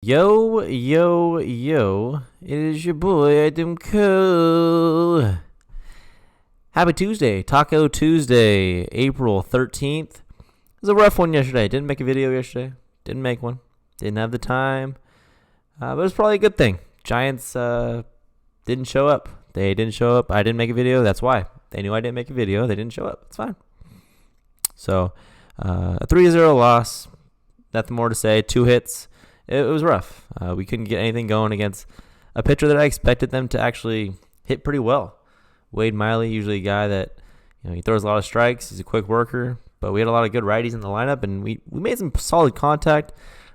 Yo, yo, yo. It is your boy, Adam Cole. Happy Tuesday. Taco Tuesday, April 13th. It was a rough one yesterday. Didn't make a video yesterday. Didn't make one. Didn't have the time. But it was probably a good thing. Giants didn't show up. They didn't show up. I didn't make a video. That's why. They knew I didn't make a video. They didn't show up. It's fine. So, a 3-0 loss. Nothing more to say. 2 hits. It was rough. We couldn't get anything going against a pitcher that I expected them to actually hit pretty well. Wade Miley, usually a guy that he throws a lot of strikes. He's a quick worker, but we had a lot of good righties in the lineup, and we made some solid contact.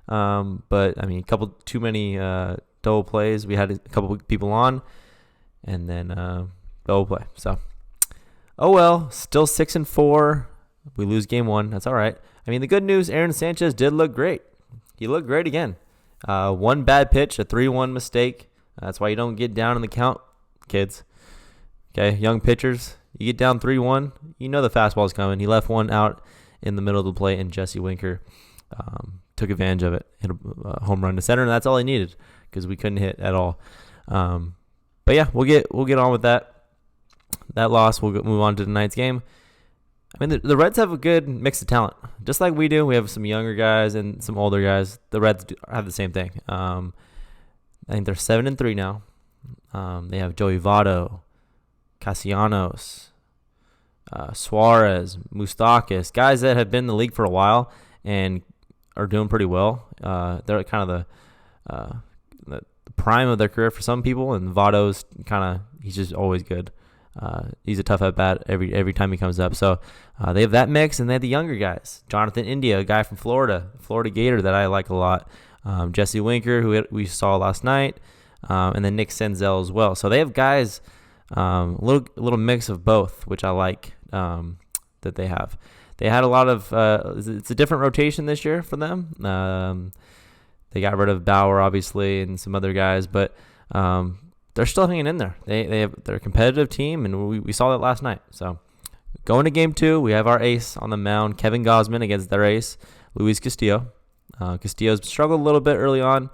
But I mean, a couple too many double plays. We had a couple people on, and then double play. So, oh well. Still 6-4. We lose game 1. That's all right. I mean, the good news: Aaron Sanchez did look great. He looked great again. One bad pitch, a 3-1 mistake. That's why you don't get down in the count, kids. Okay, young pitchers, you get down 3-1, you know the fastball's coming. He left one out in the middle of the plate, and Jesse Winker took advantage of it, hit a home run to center, and that's all he needed because we couldn't hit at all. But yeah, we'll get on with that loss. We'll move on to tonight's game. I mean, the Reds have a good mix of talent. Just like we do, we have some younger guys and some older guys. The Reds have the same thing. I think they're 7-3 now. They have Joey Votto, Castellanos, Suarez, Moustakas, guys that have been in the league for a while and are doing pretty well. They're kind of the prime of their career for some people, and Votto's he's just always good. He's a tough at bat every time he comes up. So they have that mix, and they have the younger guys. Jonathan India, a guy from Florida Gator that I like a lot. Jesse Winker, who we saw last night, and then Nick Senzel as well. So they have guys, a little mix of both, which I like that they have. They had a lot of it's a different rotation this year for them. They got rid of Bauer, obviously, and some other guys, but they're still hanging in there. They're a competitive team, and we saw that last night. So going to game 2, we have our ace on the mound, Kevin Gausman, against their ace, Luis Castillo. Castillo's struggled a little bit early on,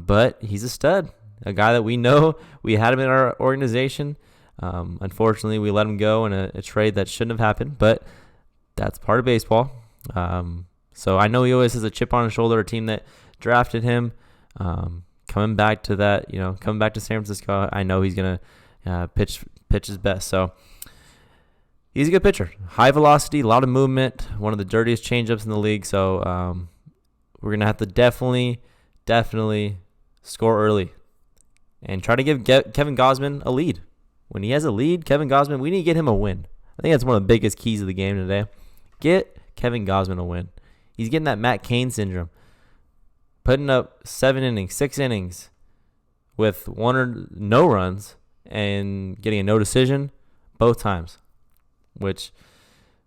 but he's a stud, a guy that we know. We had him in our organization. Unfortunately, we let him go in a trade that shouldn't have happened, but that's part of baseball. So I know he always has a chip on his shoulder, a team that drafted him. Coming back to that, coming back to San Francisco, I know he's going to pitch his best. So he's a good pitcher. High velocity, a lot of movement, one of the dirtiest changeups in the league. So we're going to have to definitely score early and try to give Kevin Gausman a lead. When he has a lead, Kevin Gausman, we need to get him a win. I think that's one of the biggest keys of the game today. Get Kevin Gausman a win. He's getting that Matt Cain syndrome. Putting up 6 innings with 1 or no runs and getting a no decision both times, which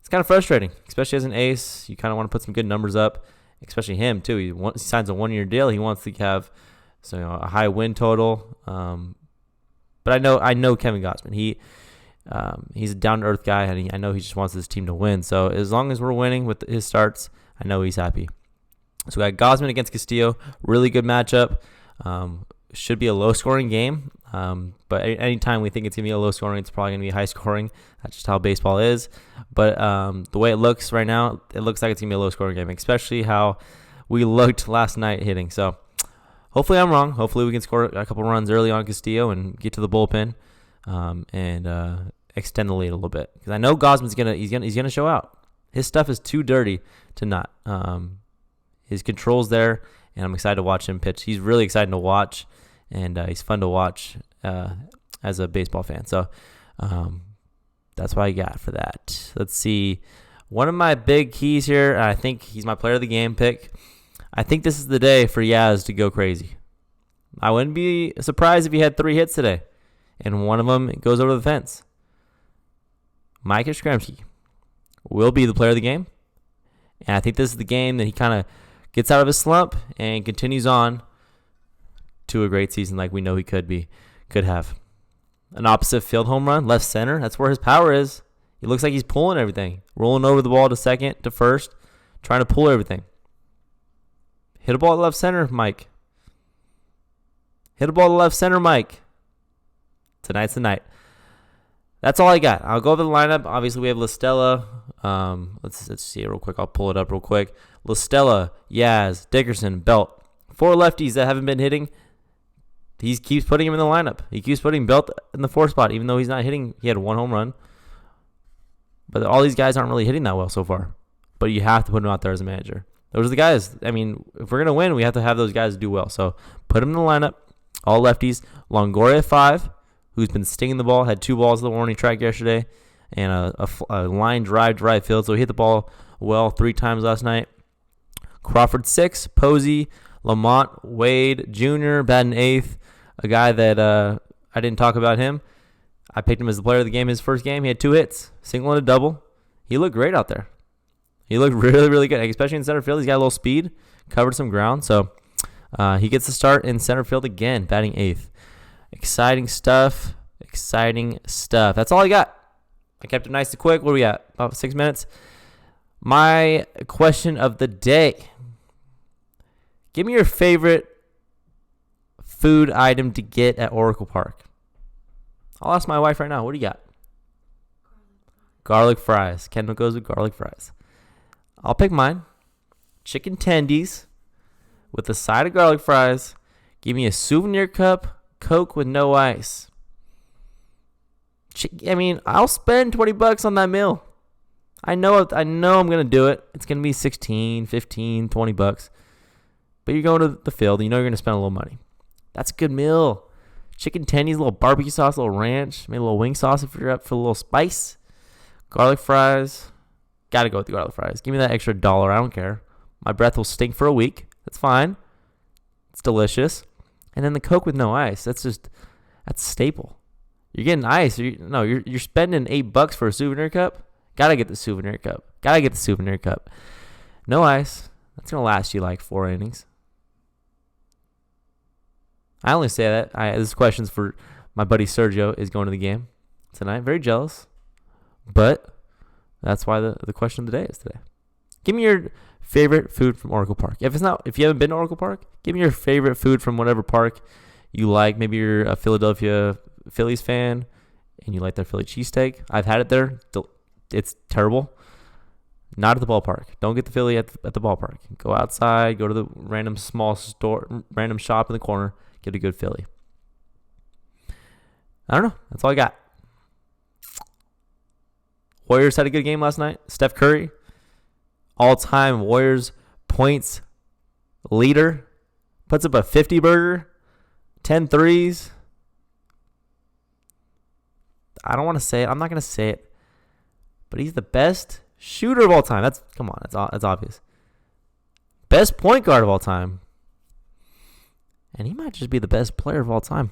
it's kind of frustrating, especially as an ace. You kind of want to put some good numbers up, especially him too. He signs a 1-year deal. He wants to have a high win total. But I know Kevin Gausman. He's a down-to-earth guy, and I know he just wants his team to win. So as long as we're winning with his starts, I know he's happy. So we got Gausman against Castillo. Really good matchup. Should be a low-scoring game. But anytime we think it's going to be a low-scoring, it's probably going to be high-scoring. That's just how baseball is. But the way it looks right now, it looks like it's going to be a low-scoring game, especially how we looked last night hitting. So hopefully I'm wrong. Hopefully we can score a couple runs early on Castillo and get to the bullpen and extend the lead a little bit. Because I know Gausman's he's gonna show out. His stuff is too dirty to not. His control's there, and I'm excited to watch him pitch. He's really exciting to watch, and he's fun to watch as a baseball fan. So that's what I got for that. Let's see. One of my big keys here, I think he's my player of the game pick. I think this is the day for Yaz to go crazy. I wouldn't be surprised if he had 3 hits today, and one of them goes over the fence. Mike Yastrzemski will be the player of the game, and I think this is the game that he kind of gets out of his slump and continues on to a great season like we know he could have. An opposite field home run, left center. That's where his power is. He looks like he's pulling everything, rolling over the ball to second, to first, trying to pull everything. Hit a ball at left center, Mike. Hit a ball to left center, Mike. Tonight's the night. That's all I got. I'll go over the lineup. Obviously, we have LaStella. Let's see it real quick. I'll pull it up real quick. LaStella, Yaz, Dickerson, Belt. 4 lefties that haven't been hitting. He keeps putting him in the lineup. He keeps putting Belt in the 4 spot, even though he's not hitting. He had 1 home run. But all these guys aren't really hitting that well so far. But you have to put him out there as a manager. Those are the guys. I mean, if we're going to win, we have to have those guys do well. So put him in the lineup. All lefties. Longoria at 5, who's been stinging the ball. Had 2 balls at the warning track yesterday. And a line drive to right field. So he hit the ball well 3 times last night. Crawford 6, Posey, Lamont, Wade Jr., batting 8th. A guy that I didn't talk about him. I picked him as the player of the game his first game. He had 2 hits, single and a double. He looked great out there. He looked really, really good, especially in center field. He's got a little speed, covered some ground. So he gets to start in center field again, batting 8th. Exciting stuff. That's all I got. I kept it nice and quick. What do we got? About 6 minutes. My question of the day. Give me your favorite food item to get at Oracle Park. I'll ask my wife right now. What do you got? Garlic fries. Kendall goes with garlic fries. I'll pick mine. Chicken tendies with a side of garlic fries. Give me a souvenir cup, Coke with no ice. I mean, I'll spend $20 on that meal. I know I'm going to do it. It's going to be $16, $15, $20. But you're going to the field, and you know you're going to spend a little money. That's a good meal. Chicken tendies, a little barbecue sauce, a little ranch, maybe a little wing sauce if you're up for a little spice. Garlic fries. Got to go with the garlic fries. Give me that extra $1. I don't care. My breath will stink for a week. That's fine. It's delicious. And then the Coke with no ice. That's a staple. You're getting ice. You're spending $8 for a souvenir cup. Gotta get the souvenir cup. No ice. That's gonna last you like 4 innings. I only say that. This question's for my buddy Sergio is going to the game tonight. Very jealous, but that's why the question of the day is today. Give me your favorite food from Oracle Park. If you haven't been to Oracle Park, give me your favorite food from whatever park you like. Maybe you're a Philadelphia Phillies fan and you like their Philly cheesesteak. I've had it there. It's terrible. Not at the ballpark. Don't get the Philly at the ballpark. Go outside. Go to the random small store, random shop in the corner. Get a good Philly. I don't know. That's all I got. Warriors had a good game last night. Steph Curry, all-time Warriors points leader, puts up a 50-burger, 10 threes. I don't want to say it. I'm not going to say it. But he's the best shooter of all time. That's obvious. Best point guard of all time. And he might just be the best player of all time.